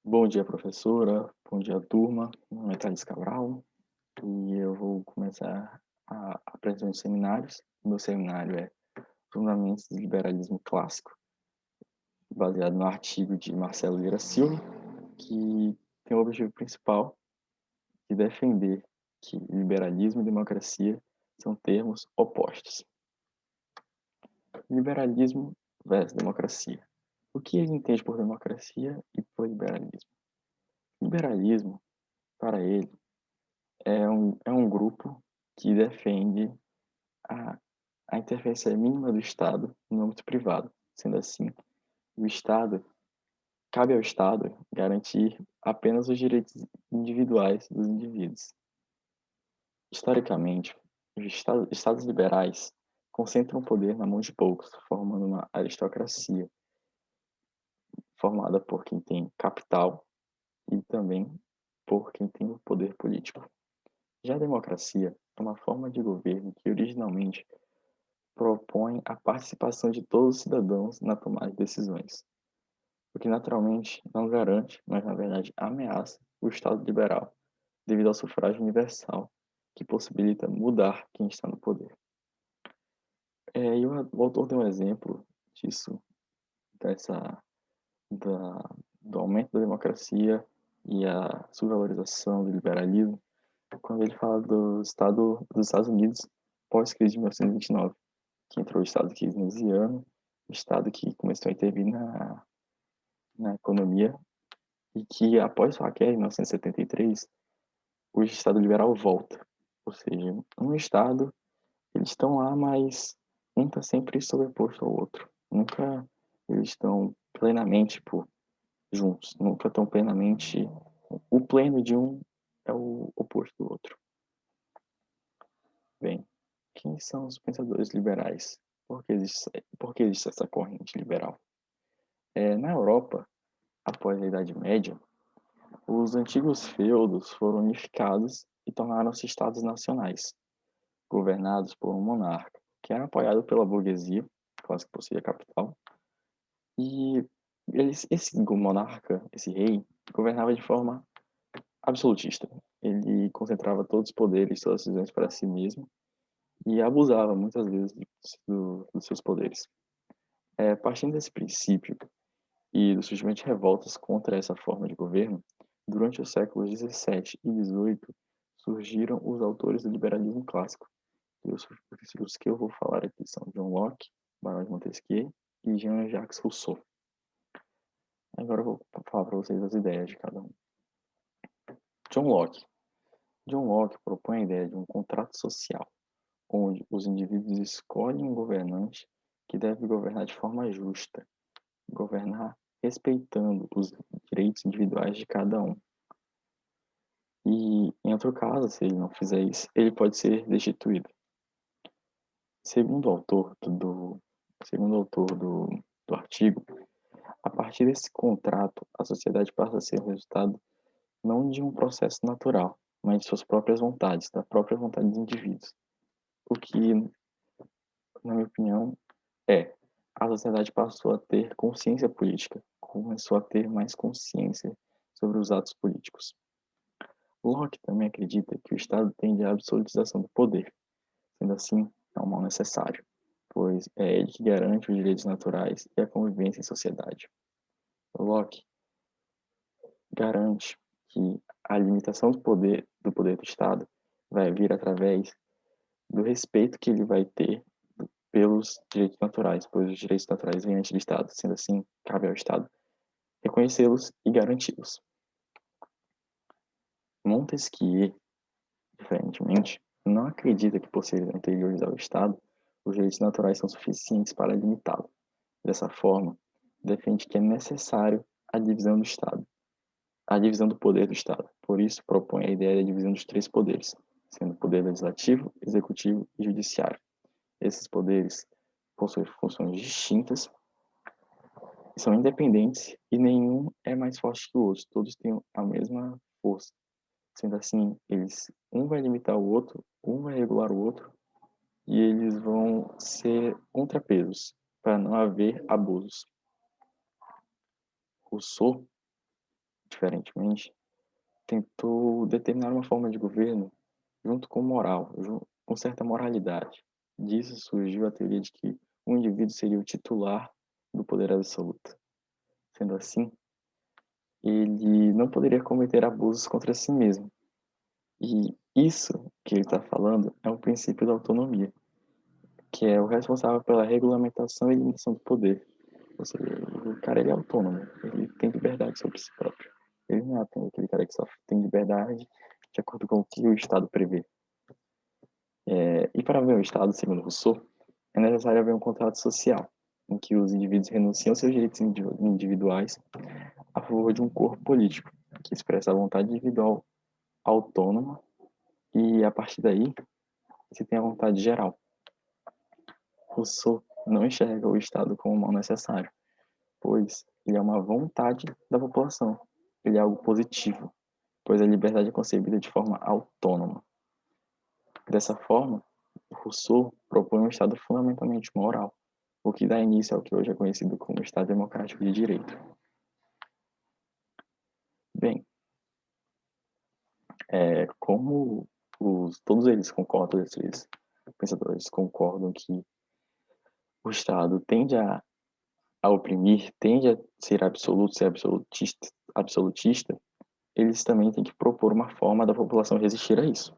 Bom dia, professora. Bom dia, turma. Meu nome é Thales Cabral e eu vou começar a apresentar os seminários. O meu seminário é Fundamentos do Liberalismo Clássico, baseado no artigo de Marcelo Vieira Silva, que tem o objetivo principal de defender que liberalismo e democracia são termos opostos. Liberalismo versus democracia. O que ele entende por democracia e por liberalismo? Liberalismo, para ele, é um grupo que defende a, a interferência mínima do Estado no âmbito privado. Sendo assim, o Estado, cabe ao Estado garantir apenas os direitos individuais dos indivíduos. Historicamente, os estados liberais concentram o poder na mão de poucos, formando uma aristocracia formada por quem tem capital e também por quem tem o poder político. Já a democracia é uma forma de governo que originalmente propõe a participação de todos os cidadãos na tomada de decisões, o que naturalmente não garante, mas na verdade ameaça o Estado liberal, devido ao sufrágio universal, que possibilita mudar quem está no poder. O autor deu um exemplo disso, dessa, da, do aumento da democracia e a subvalorização do liberalismo, quando ele fala dos Estados Unidos pós-crise de 1929, que entrou o Estado keynesiano, o Estado que começou a intervir na economia, e que após a queda em 1973, o Estado liberal volta. Ou seja, um Estado, eles estão lá, mas um está sempre sobreposto ao outro. Nunca eles estão plenamente juntos, nunca estão plenamente. O pleno de um é o oposto do outro. Bem, quem são os pensadores liberais? Por que existe essa corrente liberal? Na Europa, após a Idade Média, os antigos feudos foram unificados e tornaram-se estados nacionais, governados por um monarca, que era apoiado pela burguesia, classe que possuía capital, e esse monarca, esse rei, governava de forma absolutista. Ele concentrava todos os poderes, todas as decisões para si mesmo e abusava muitas vezes dos seus poderes. Partindo desse princípio e do surgimento de revoltas contra essa forma de governo, durante os séculos XVII e XVIII surgiram os autores do liberalismo clássico. E os que eu vou falar aqui são John Locke, Barão de Montesquieu e Jean-Jacques Rousseau. Agora eu vou falar para vocês as ideias de cada um. John Locke. John Locke propõe a ideia de um contrato social, onde os indivíduos escolhem um governante que deve governar de forma justa, governar respeitando os direitos individuais de cada um. E, em outro caso, se ele não fizer isso, ele pode ser destituído. Segundo o autor do artigo, a partir desse contrato, a sociedade passa a ser o resultado não de um processo natural, mas de suas próprias vontades, da própria vontade dos indivíduos. O que, na minha opinião, a sociedade passou a ter consciência política, começou a ter mais consciência sobre os atos políticos. Locke também acredita que o Estado tende à absolutização do poder. Sendo assim, é um mal necessário, pois é ele que garante os direitos naturais e a convivência em sociedade. Locke garante que a limitação do poder do Estado vai vir através do respeito que ele vai ter pelos direitos naturais, pois os direitos naturais vêm antes do Estado. Sendo assim, cabe ao Estado reconhecê-los e garanti-los. Montesquieu, diferentemente, não acredita que, por serem anteriores ao Estado, os direitos naturais são suficientes para limitá-lo. Dessa forma, defende que é necessário a divisão do Estado, a divisão do poder do Estado. Por isso, propõe a ideia da divisão dos três poderes, sendo o poder legislativo, executivo e judiciário. Esses poderes possuem funções distintas, são independentes e nenhum é mais forte que o outro. Todos têm a mesma força. Sendo assim, um vai limitar o outro, um vai regular o outro, e eles vão ser contrapesos para não haver abusos. Rousseau, diferentemente, tentou determinar uma forma de governo junto com moral, com certa moralidade. Disso surgiu a teoria de que o indivíduo seria o titular do poder absoluto. Sendo assim, ele não poderia cometer abusos contra si mesmo. E isso que ele está falando é um princípio da autonomia, que é o responsável pela regulamentação e limitação do poder. Ou seja, o cara ele é autônomo, ele tem liberdade sobre si próprio. Ele não é aquele cara que só tem liberdade de acordo com o que o Estado prevê. E para haver um Estado, segundo Rousseau, é necessário haver um contrato social, em que os indivíduos renunciam aos seus direitos individuais a favor de um corpo político, que expressa a vontade individual autônoma, e a partir daí se tem a vontade geral. Rousseau não enxerga o Estado como um mal necessário, pois ele é uma vontade da população. Ele é algo positivo, pois a liberdade é concebida de forma autônoma. Dessa forma, Rousseau propõe um Estado fundamentalmente moral, o que dá início ao que hoje é conhecido como Estado Democrático de Direito. Bem, como todos eles concordam, esses pensadores concordam que o Estado tende a oprimir, tende a ser absoluto, ser absolutista, eles também têm que propor uma forma da população resistir a isso.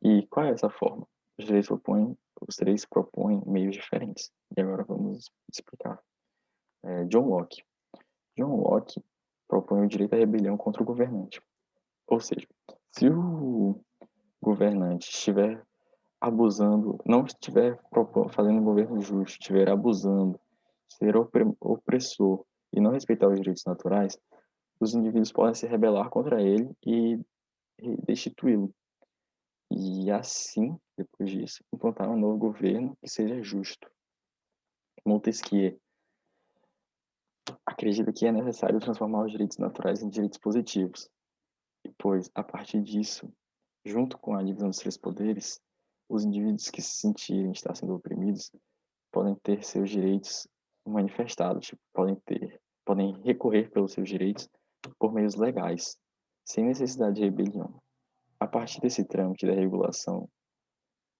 E qual é essa forma? Os três propõem meios diferentes. E agora vamos explicar. John Locke. John Locke propõe o direito à rebelião contra o governante. Ou seja, se o governante estiver abusando, não estiver fazendo um governo justo, estiver abusando, ser opressor e não respeitar os direitos naturais, os indivíduos podem se rebelar contra ele e destituí-lo. E assim, depois disso, implantar um novo governo que seja justo. Montesquieu acredita que é necessário transformar os direitos naturais em direitos positivos, pois, a partir disso, junto com a divisão dos três poderes, os indivíduos que se sentirem estar sendo oprimidos podem ter seus direitos manifestados, podem recorrer pelos seus direitos por meios legais, sem necessidade de rebelião. A partir desse trâmite da regulação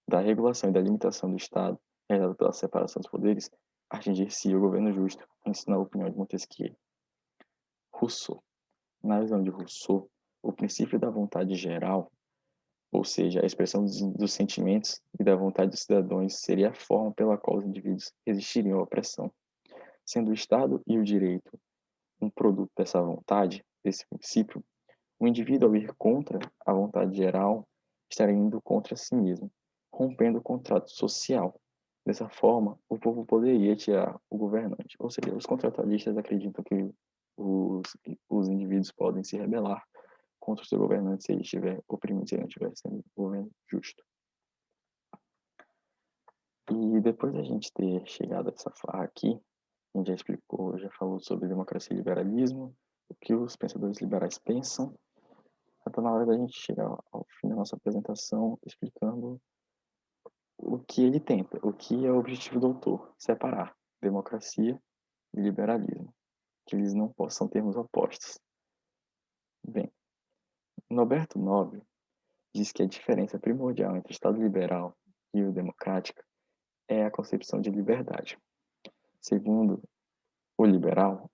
e da limitação do Estado, realizada pela separação dos poderes, atingir-se o governo justo, ensina a opinião de Montesquieu. Rousseau. Na visão de Rousseau, o princípio da vontade geral, ou seja, a expressão dos sentimentos e da vontade dos cidadãos, seria a forma pela qual os indivíduos resistiriam à opressão. Sendo o Estado e o direito um produto dessa vontade, desse princípio, o indivíduo, ao ir contra a vontade geral, estaria indo contra si mesmo, rompendo o contrato social. Dessa forma, o povo poderia tirar o governante. Ou seja, os contratualistas acreditam que os indivíduos podem se rebelar contra o seu governante se ele estiver oprimido, se ele não estiver sendo um governo justo. E depois da gente ter chegado a essa farra aqui, a gente já explicou, já falou sobre democracia e liberalismo, o que os pensadores liberais pensam. Está na hora da gente chegar ao fim da nossa apresentação explicando o que ele tenta, o que é o objetivo do autor, separar democracia e liberalismo, que eles não possam termos opostos. Bem, Norberto Nobre diz que a diferença primordial entre o Estado liberal e o democrático é a concepção de liberdade. Segundo o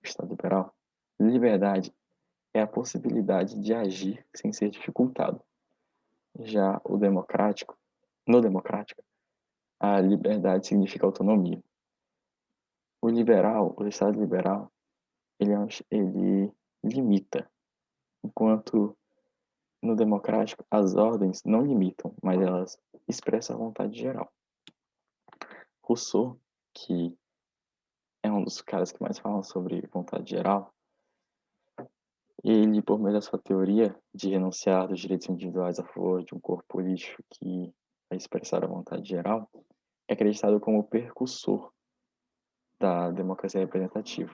Estado liberal, liberdade é a possibilidade de agir sem ser dificultado. Já no democrático, a liberdade significa autonomia. O Estado liberal, ele limita, enquanto no democrático as ordens não limitam, mas elas expressam a vontade geral. Rousseau, que é um dos caras que mais falam sobre vontade geral, ele, por meio da sua teoria de renunciar dos direitos individuais a favor de um corpo político que vai expressar a vontade geral, é acreditado como o precursor da democracia representativa.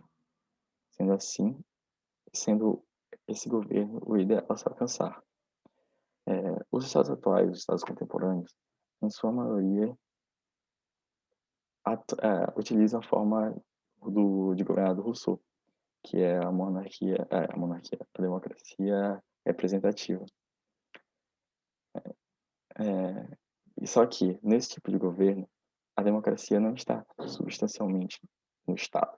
Sendo assim, sendo esse governo o ideal a se alcançar. Os estados atuais, os estados contemporâneos, em sua maioria, utilizam a forma de governar do Rousseau, que é a democracia representativa. E só que, nesse tipo de governo, a democracia não está substancialmente no Estado.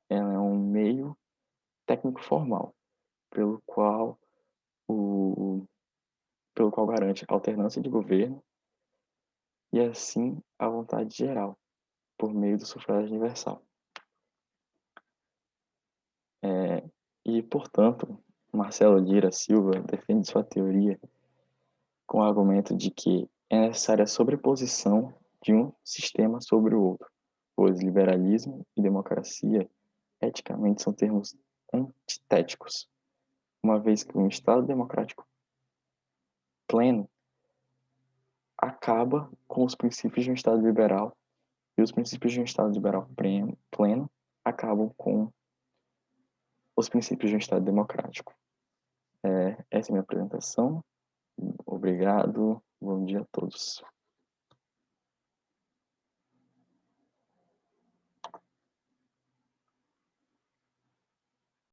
Ela é um meio técnico formal, pelo qual, pelo qual garante a alternância de governo e, assim, a vontade geral, por meio do sufrágio universal. E, portanto, Marcelo Lira Silva defende sua teoria com o argumento de que é necessária a sobreposição de um sistema sobre o outro, pois liberalismo e democracia eticamente são termos antitéticos, uma vez que um Estado democrático pleno acaba com os princípios de um Estado liberal e os princípios de um Estado liberal pleno acabam com os princípios de um Estado democrático. Essa é a minha apresentação. Obrigado. Bom dia a todos.